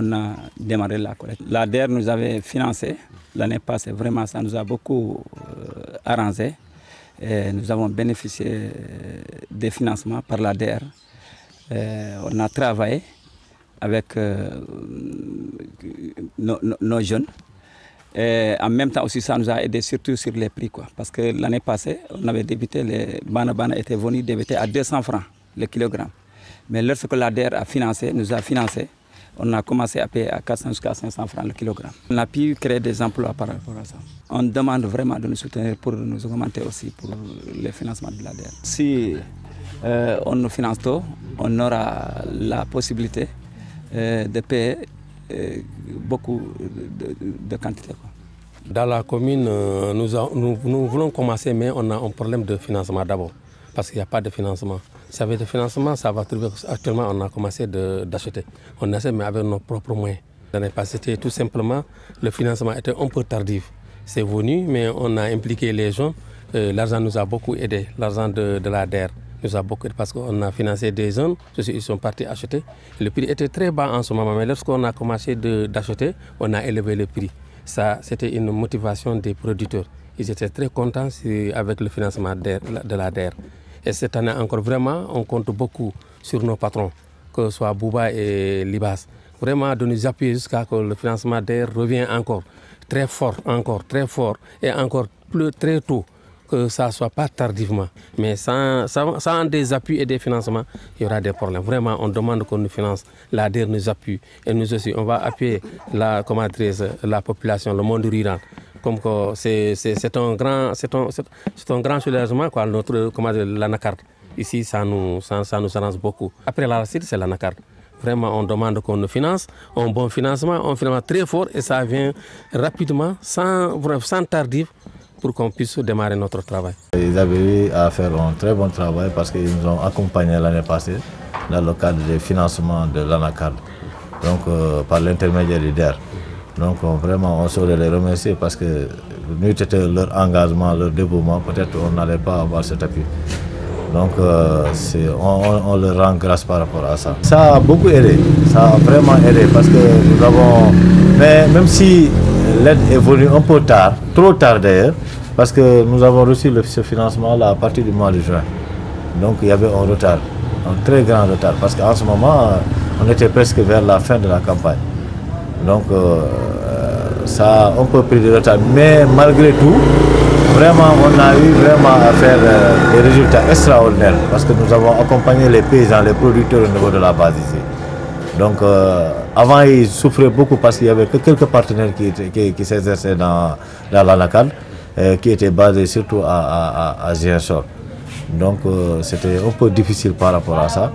on a démarré la collecte. L'ADER nous avait financé l'année passée, vraiment ça nous a beaucoup arrangé. Et nous avons bénéficié des financements par l'ADER. On a travaillé avec nos jeunes. Et en même temps aussi, ça nous a aidé surtout sur les prix, quoi. Parce que l'année passée, on avait débuté, les bana étaient venus débuter à 200 francs le kilogramme. Mais lorsque l'ADER a financé, nous a financé, on a commencé à payer à 400 jusqu'à 500 francs le kilogramme. On a pu créer des emplois par rapport à ça. On demande vraiment de nous soutenir pour nous augmenter aussi pour le financement de l'ADER. Si on nous finance tôt, on aura la possibilité de payer beaucoup de quantité. Dans la commune, nous voulons commencer, mais on a un problème de financement d'abord, parce qu'il n'y a pas de financement. Si avec le financement, ça va trouver. Actuellement, on a commencé d'acheter. On achète, mais avec nos propres moyens. L'année passée, c'était tout simplement, le financement était un peu tardif. C'est venu, mais on a impliqué les gens. L'argent nous a beaucoup aidé, l'argent de l'ADER nous a beaucoup aidé parce qu'on a financé des jeunes, ils sont partis acheter. Le prix était très bas en ce moment, mais lorsqu'on a commencé d'acheter, on a élevé le prix. Ça, c'était une motivation des producteurs. Ils étaient très contents avec le financement de l'ADER. Et cette année encore, vraiment, on compte beaucoup sur nos patrons, que ce soit Bouba et Libas. Vraiment de nous appuyer jusqu'à ce que le financement d'ADER revienne encore très fort, et encore plus très tôt, que ça ne soit pas tardivement. Mais sans des appuis et des financements, il y aura des problèmes. Vraiment, on demande qu'on nous finance, l'ADER nous appuie. Et nous aussi, on va appuyer la population, le monde rural. Comme c'est un grand soulagement, quoi, l'anacarde. Ici, ça nous arrange beaucoup. Après l'arachide, c'est l'anacarde. Vraiment, on demande qu'on nous finance, un bon financement, un financement très fort et ça vient rapidement, sans tardif, pour qu'on puisse démarrer notre travail. Ils avaient eu à faire un très bon travail parce qu'ils nous ont accompagnés l'année passée dans le cadre du financement de l'anacarde, donc par l'intermédiaire du DER. Donc vraiment, on saurait les remercier parce que nous était leur engagement, leur dévouement, peut-être on n'allait pas avoir cet appui. Donc on leur rend grâce par rapport à ça. Ça a beaucoup aidé, ça a vraiment aidé parce que nous avons... Mais même si l'aide est venue un peu tard, trop tard d'ailleurs, parce que nous avons reçu ce financement-là à partir du mois de juin. Donc il y avait un retard, un très grand retard, parce qu'en ce moment, on était presque vers la fin de la campagne. Donc ça a un peu pris du retard, mais malgré tout, vraiment on a eu à faire des résultats extraordinaires, parce que nous avons accompagné les paysans, les producteurs au niveau de la base ici. Donc avant ils souffraient beaucoup parce qu'il y avait que quelques partenaires qui s'exerçaient dans l'anacarde, qui étaient basés surtout à Ziguinchor. Donc c'était un peu difficile par rapport à ça,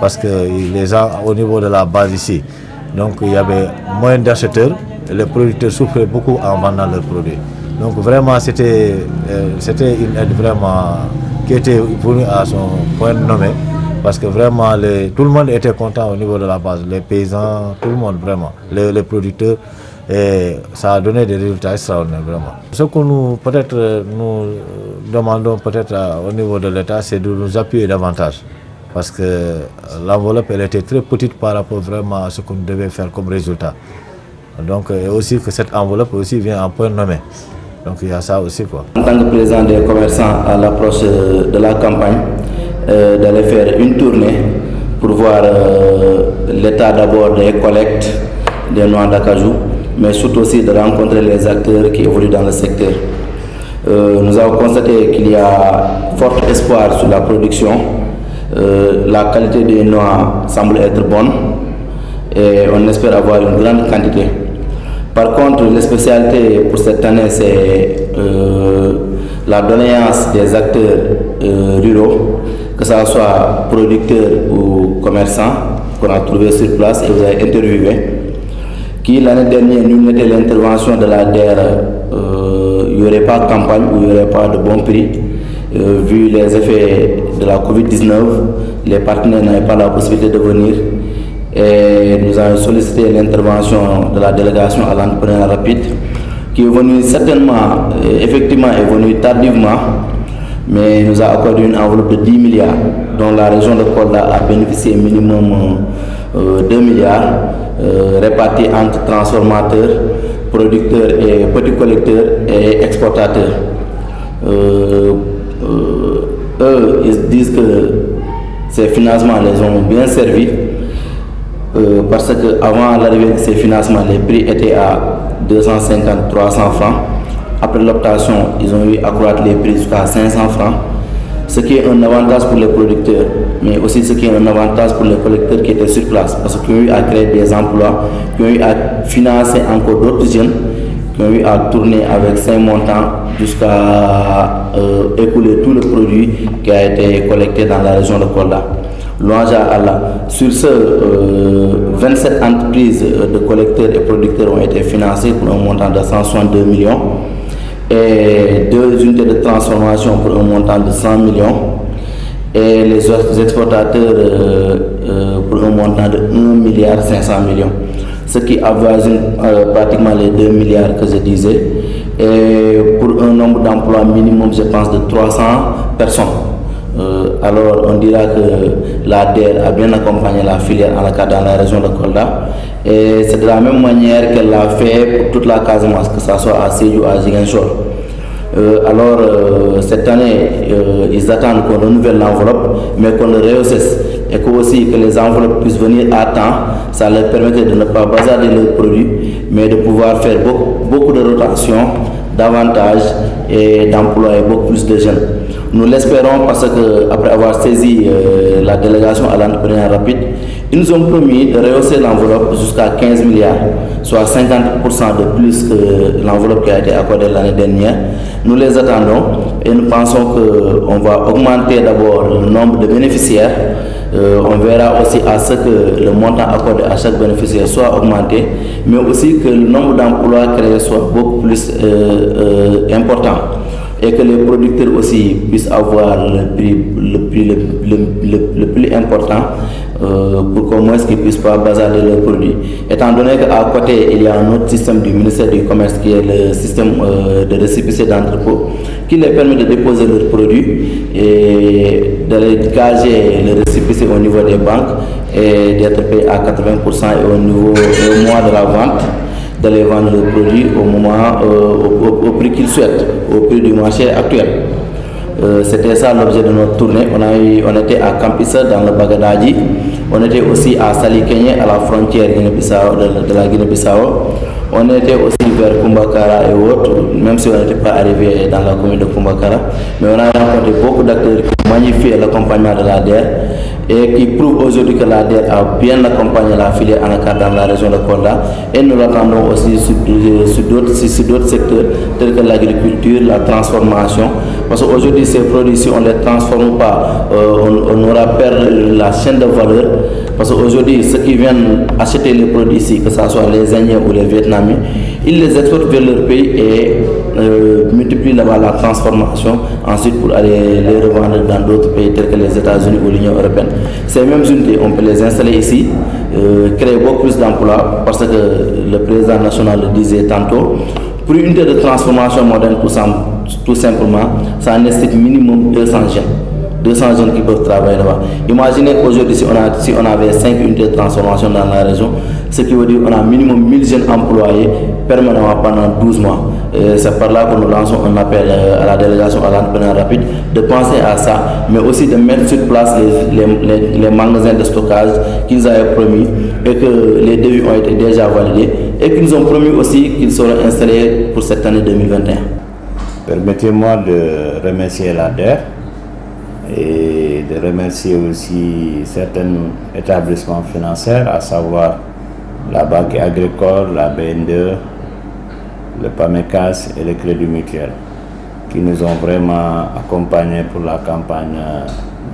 parce que les gens au niveau de la base ici, donc il y avait moins d'acheteurs, les producteurs souffraient beaucoup en vendant leurs produits. Donc vraiment c'était une aide vraiment qui était venue à son point nommé, parce que vraiment tout le monde était content au niveau de la base, les paysans, tout le monde vraiment, les producteurs, et ça a donné des résultats extraordinaires vraiment. Ce que nous demandons au niveau de l'État, c'est de nous appuyer davantage, parce que l'enveloppe elle était très petite par rapport vraiment à ce que nous devions faire comme résultat. Donc et aussi que cette enveloppe aussi vient en point nommé. Donc il y a ça aussi, quoi. En tant que président des commerçants à l'approche de la campagne, d'aller faire une tournée pour voir l'état d'abord des collectes des noix d'acajou, mais surtout aussi de rencontrer les acteurs qui évoluent dans le secteur. Nous avons constaté qu'il y a fort espoir sur la production. La qualité des noix semble être bonne et on espère avoir une grande quantité. Par contre, les spécialités pour cette année, c'est la doléance des acteurs ruraux, que ce soit producteurs ou commerçants, qu'on a trouvé sur place et vous avez interviewé, qui l'année dernière, nous mettons l'intervention de l'ADER, il n'y aurait pas de campagne ou il n'y aurait pas de bon prix. Vu les effets de la Covid-19, les partenaires n'avaient pas la possibilité de venir. Et nous avons sollicité l'intervention de la délégation à l'entrepreneuriat rapide, qui est venue certainement, effectivement est venue tardivement, mais nous a accordé une enveloppe de 10 milliards, dont la région de Kolda a bénéficié minimum 2 milliards répartis entre transformateurs, producteurs et petits collecteurs et exportateurs. Eux, ils disent que ces financements les ont bien servis parce qu'avant l'arrivée de ces financements, les prix étaient à 250-300 francs. Après l'optation, ils ont eu à accroître les prix jusqu'à 500 francs, ce qui est un avantage pour les producteurs, mais aussi ce qui est un avantage pour les collecteurs qui étaient sur place, parce qu'ils ont eu à créer des emplois, qui ont eu à financer encore d'autres jeunes, qui ont eu à tourner avec 5 montants jusqu'à écouler tout le produit qui a été collecté dans la région de Kolda. Louange à Allah. Sur ce, 27 entreprises de collecteurs et producteurs ont été financées pour un montant de 162 millions et 2 unités de transformation pour un montant de 100 millions et les autres exportateurs pour un montant de 1 milliard 500 millions, ce qui avoisine pratiquement les 2 milliards que je disais, et pour un nombre d'emplois minimum, je pense, de 300 personnes. Alors on dira que la DER a bien accompagné la filière anacarde dans la région de Kolda, et c'est de la même manière qu'elle l'a fait pour toute la Casamance, que ce soit à Sédhiou, à Ziguinchor. Alors cette année, ils attendent qu'on renouvelle l'enveloppe, mais qu'on le rehausse, et que aussi que les enveloppes puissent venir à temps. Ça leur permettrait de ne pas bazarder leurs produits, mais de pouvoir faire beaucoup de rotation, davantage, et d'employer beaucoup plus de jeunes. Nous l'espérons parce qu'après avoir saisi la délégation à l'entrepreneuriat rapide, ils nous ont promis de rehausser l'enveloppe jusqu'à 15 milliards, soit 50% de plus que l'enveloppe qui a été accordée l'année dernière. Nous les attendons et nous pensons qu'on va augmenter d'abord le nombre de bénéficiaires. On verra aussi à ce que le montant accordé à chaque bénéficiaire soit augmenté, mais aussi que le nombre d'emplois créés soit beaucoup plus important, et que les producteurs aussi puissent avoir le plus important pour qu'au moins qu'ils ne puissent pas bazarder leurs produits. Étant donné qu'à côté, il y a un autre système du ministère du Commerce qui est le système de récépissé d'entrepôt, qui les permet de déposer leurs produits et de les gager le récépissé au niveau des banques et d'être payé à 80% et au mois de la vente, de les vendre le produit au prix qu'ils souhaitent, au prix du marché actuel. C'était ça l'objet de notre tournée. On était à Campissa dans le Bagadadji, on était aussi à Salikenye à la frontière de la Guinée-Bissau, on était aussi vers Kumbakara et autres, même si on n'était pas arrivé dans la commune de Kumbakara, mais on a rencontré beaucoup d'acteurs qui magnifient l'accompagnement de la DER et qui prouvent aujourd'hui que la DER a bien accompagné la filière anacarde dans la région de Kolda, et nous l'attendons aussi sur d'autres secteurs tels que l'agriculture, la transformation, parce qu'aujourd'hui ces produits, si on ne les transforme pas, on aura perdu la chaîne de valeur, parce qu'aujourd'hui ceux qui viennent acheter les produits ici, que ce soit les Indiens ou les Vietnamiens, ils les exportent vers leur pays et multiplient là-bas la transformation ensuite pour aller les revendre dans d'autres pays tels que les États-Unis ou l'Union européenne. Ces mêmes unités, on peut les installer ici, créer beaucoup plus d'emplois, parce que le président national le disait tantôt. Pour une unité de transformation moderne, tout simplement, ça nécessite minimum 200 jeunes. 200 jeunes qui peuvent travailler là-bas. Imaginez aujourd'hui si on avait 5 unités de transformation dans la région, ce qui veut dire qu'on a minimum 1000 jeunes employés permanemment pendant 12 mois. C'est par là que nous lançons un appel à la délégation à l'entrepreneuriat rapide de penser à ça, mais aussi de mettre sur place les magasins de stockage qu'ils avaient promis et que les devis ont été déjà validés et qu'ils nous ont promis aussi qu'ils seront installés pour cette année 2021. Permettez-moi de remercier la DER et de remercier aussi certains établissements financiers, à savoir la Banque agricole, la BNDE, le PAMECAS et le Crédit Mutuel, qui nous ont vraiment accompagnés pour la campagne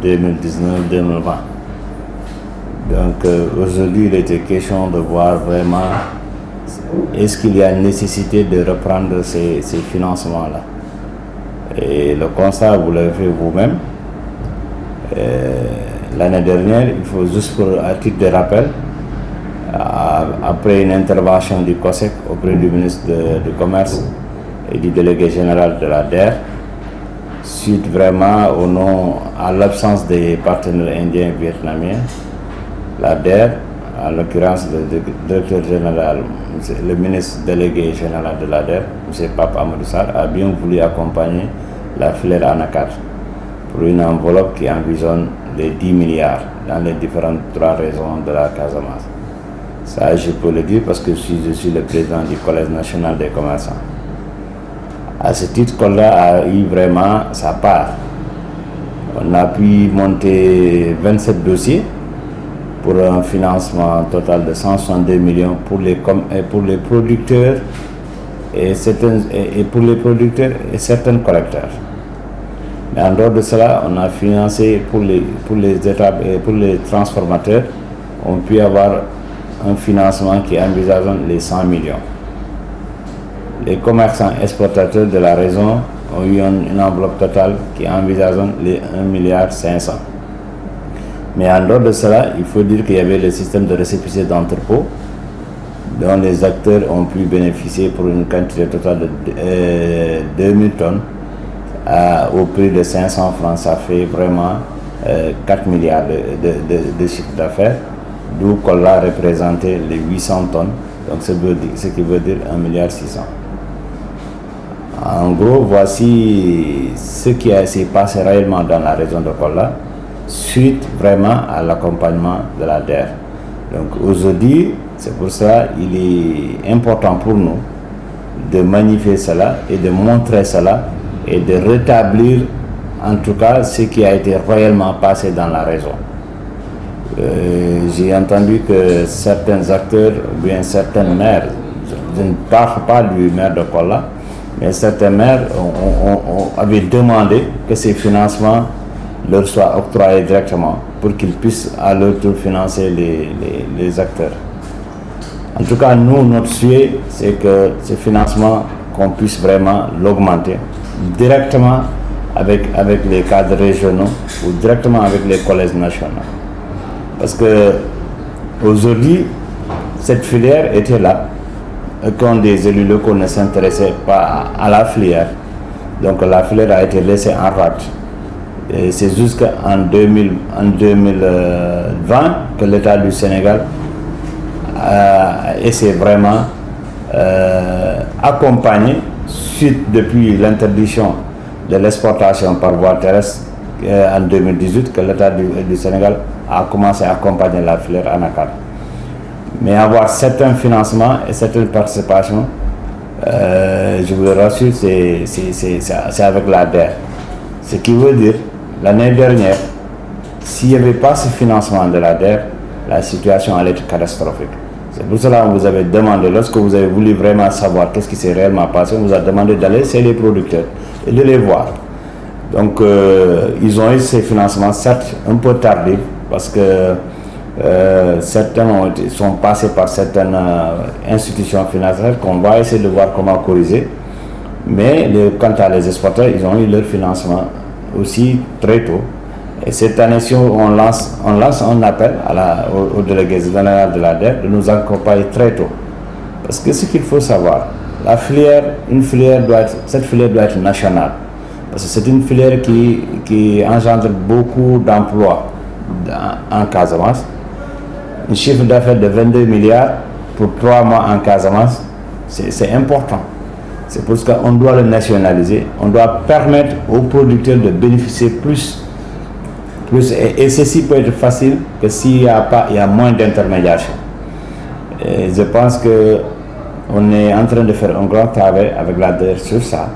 2019-2020. Donc aujourd'hui, il était question de voir vraiment est-ce qu'il y a une nécessité de reprendre ces financements-là. Et le constat, vous l'avez fait vous-même. L'année dernière, il faut juste à titre de rappel, après une intervention du COSEC auprès du ministre du Commerce et du délégué général de la DER, suite vraiment à l'absence des partenaires indiens et vietnamiens, la DER en l'occurrence le directeur général, le ministre délégué général de l'ADER, M. Pape Amadou Sarr, a bien voulu accompagner la filière ANACAR pour une enveloppe qui envisionne les 10 milliards dans les différentes 3 régions de la Casamance. Ça, je peux le dire parce que je suis le président du Collège national des commerçants. À ce titre, Kolda a eu vraiment sa part. On a pu monter 27 dossiers pour un financement total de 162 millions pour les producteurs et certains collecteurs. Mais en dehors de cela, on a financé pour les étapes et pour les transformateurs, on peut avoir un financement qui envisage les 100 millions. Les commerçants exportateurs de la région ont eu une enveloppe totale qui envisage les 1,5 milliard. Mais en dehors de cela, il faut dire qu'il y avait le système de récépissé d'entrepôt dont les acteurs ont pu bénéficier pour une quantité totale de 2000 tonnes au prix de 500 francs. Ça fait vraiment 4 milliards de chiffre d'affaires, d'où qu'on a représenté les 800 tonnes, donc ce qui veut dire 1,6 milliard. En gros, voici ce qui s'est passé réellement dans la région de Kolda, suite vraiment à l'accompagnement de la DER. Donc aujourd'hui, c'est pour ça qu'il est important pour nous de magnifier cela et de montrer cela et de rétablir en tout cas ce qui a été réellement passé dans la région. J'ai entendu que certains acteurs ou bien certains maires, je ne parle pas du maire de Kolda, mais certains maires avaient demandé que ces financements leur soient octroyés directement pour qu'ils puissent à leur tour financer les acteurs. En tout cas, nous, notre souhait, c'est que ce financement, qu'on puisse vraiment l'augmenter directement avec les cadres régionaux ou directement avec les collèges nationaux. Parce que aujourd'hui, cette filière était là, et quand des élus locaux ne s'intéressaient pas à la filière, donc la filière a été laissée en rade. Et c'est jusqu'en 2020 que l'État du Sénégal essaie vraiment accompagner, suite depuis l'interdiction de l'exportation par voie terrestre en 2018, que l'État du Sénégal a commencé à accompagner la filière ANACAR. Mais avoir certains financements et certaines participations, je vous le rassure, c'est avec la DER. Ce qui veut dire, l'année dernière, s'il n'y avait pas ce financement de la DER, la situation allait être catastrophique. C'est pour cela qu'on vous avait demandé, lorsque vous avez voulu vraiment savoir qu'est-ce qui s'est réellement passé, on vous a demandé d'aller chez les producteurs et de les voir. Donc, ils ont eu ces financements, certes un peu tardifs, parce que certains sont passés par certaines institutions financières qu'on va essayer de voir comment corriger. Mais quant à les exportateurs, ils ont eu leur financement aussi très tôt. Et cette année-ci, on lance un appel au délégué général de la DER de nous accompagner très tôt. Parce que ce qu'il faut savoir, cette filière doit être nationale. Parce que c'est une filière qui engendre beaucoup d'emplois en Casamance. Un chiffre d'affaires de 22 milliards pour 3 mois en Casamance, c'est important. C'est pour ça qu'on doit le nationaliser. On doit permettre aux producteurs de bénéficier plus. Et ceci peut être facile que s'il y a moins d'intermédiation. Je pense qu'on est en train de faire un grand travail avec la DER sur ça.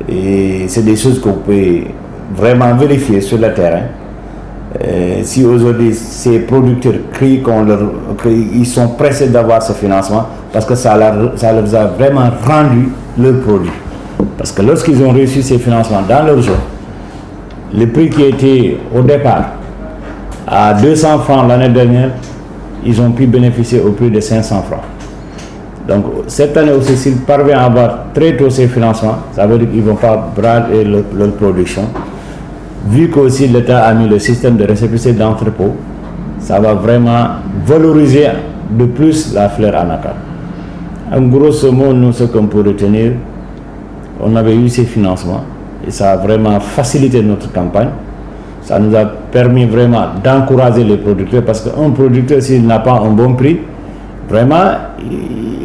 Et c'est des choses que vous pouvez vraiment vérifier sur le terrain. Si aujourd'hui ces producteurs crient qu'ils sont pressés d'avoir ce financement, parce que ça leur a vraiment rendu leur produit. Parce que lorsqu'ils ont reçu ces financements dans leur zone, le prix qui était au départ à 200 francs l'année dernière, ils ont pu bénéficier au prix de 500 francs. Donc cette année aussi, s'ils parviennent à avoir très tôt ces financements, ça veut dire qu'ils ne vont pas brader leur production. Vu qu'aussi l'État a mis le système de récépissé d'entrepôt, ça va vraiment valoriser de plus la filière ANACAR. En grosso modo, nous, ce qu'on peut retenir, on avait eu ces financements et ça a vraiment facilité notre campagne. Ça nous a permis vraiment d'encourager les producteurs parce qu'un producteur, s'il n'a pas un bon prix, vraiment,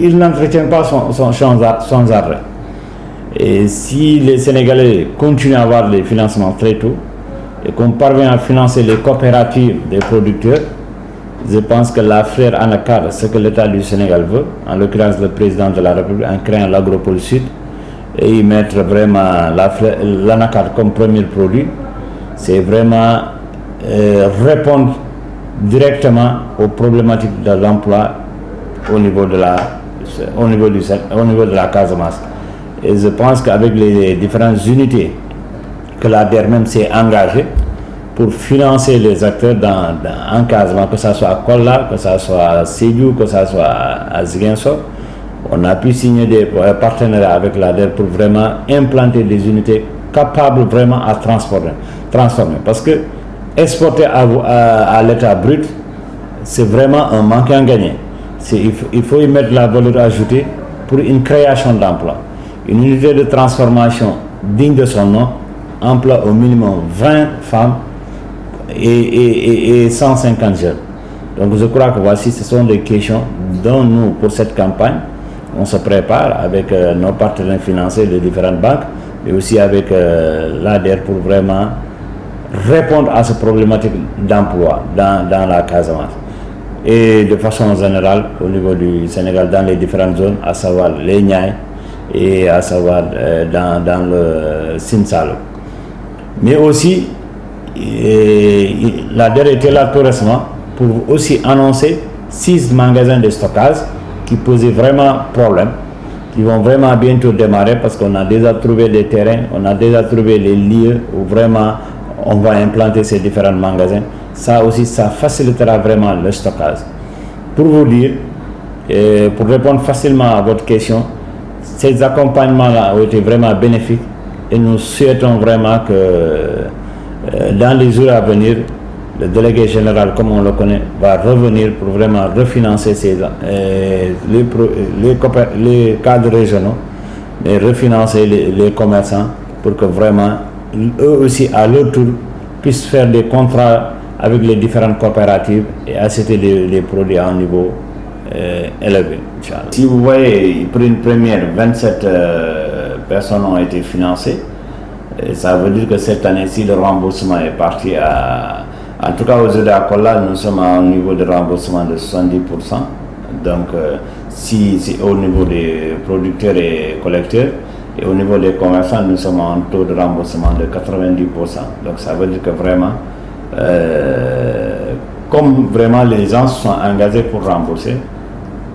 il n'entretient pas son arrêt. Et si les Sénégalais continuent à avoir les financements très tôt et qu'on parvient à financer les coopératives des producteurs, je pense que l'affaire Anacar, ce que l'État du Sénégal veut, en l'occurrence le président de la République, en créant l'agropole sud, et y mettre vraiment l'Anacar comme premier produit, c'est vraiment répondre directement aux problématiques de l'emploi au niveau de la Casamance. Et je pense qu'avec les différentes unités que l'ADER même s'est engagée pour financer les acteurs en Casamance, que ce soit à Kola, que ce soit à Sédhiou, que ce soit à Ziguinchor, on a pu signer des partenariats avec l'ADER pour vraiment implanter des unités capables vraiment à transformer. Parce que exporter à l'état brut, c'est vraiment un manque à gagner. Il faut y mettre la valeur ajoutée pour une création d'emplois. Une unité de transformation digne de son nom emploie au minimum 20 femmes et 150 jeunes. Donc je crois que voici, ce sont des questions dont nous, pour cette campagne, on se prépare avec nos partenaires financiers de différentes banques, mais aussi avec l'ADER pour vraiment répondre à ces problématiques d'emploi dans la Casamance. Et de façon générale, au niveau du Sénégal, dans les différentes zones, à savoir les Niayes et à savoir dans le Sine Saloum. Mais aussi, l'ADER était là tout récemment pour aussi annoncer 6 magasins de stockage qui posaient vraiment problème, qui vont vraiment bientôt démarrer parce qu'on a déjà trouvé des terrains, on a déjà trouvé les lieux où vraiment on va implanter ces différents magasins. Ça aussi, ça facilitera vraiment le stockage. Pour vous dire, et pour répondre facilement à votre question, ces accompagnements-là ont été vraiment bénéfiques et nous souhaitons vraiment que dans les jours à venir, le délégué général, comme on le connaît, va revenir pour vraiment refinancer les cadres régionaux, mais refinancer les commerçants pour que vraiment, eux aussi, à leur tour, puissent faire des contrats avec les différentes coopératives et acheter les produits à un niveau élevé. Si vous voyez, pour une première, 27 personnes ont été financées. Et ça veut dire que cette année-ci, le remboursement est parti à... En tout cas, aujourd'hui à Kola, nous sommes à un niveau de remboursement de 70%. Donc, si au niveau des producteurs et collecteurs, et au niveau des commerçants, nous sommes à un taux de remboursement de 90%. Donc, ça veut dire que vraiment, comme vraiment les gens sont engagés pour rembourser,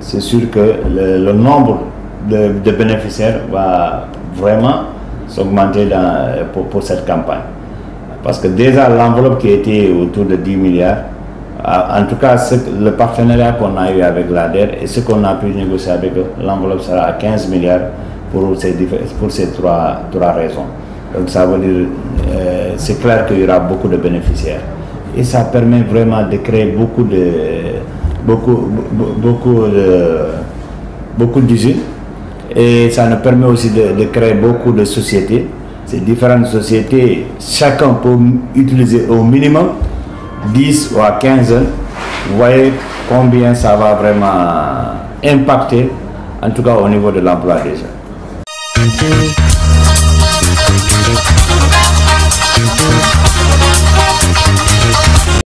c'est sûr que le nombre de bénéficiaires va vraiment s'augmenter pour cette campagne. Parce que déjà l'enveloppe qui était autour de 10 milliards, en tout cas le partenariat qu'on a eu avec l'ADER et ce qu'on a pu négocier avec eux, l'enveloppe sera à 15 milliards pour ces trois raisons. Donc ça veut dire, c'est clair qu'il y aura beaucoup de bénéficiaires. Et ça permet vraiment de créer beaucoup d'usines. Et ça nous permet aussi de créer beaucoup de sociétés. Ces différentes sociétés, chacun peut utiliser au minimum 10 ou à 15 jeunes. Vous voyez combien ça va vraiment impacter, en tout cas au niveau de l'emploi des jeunes.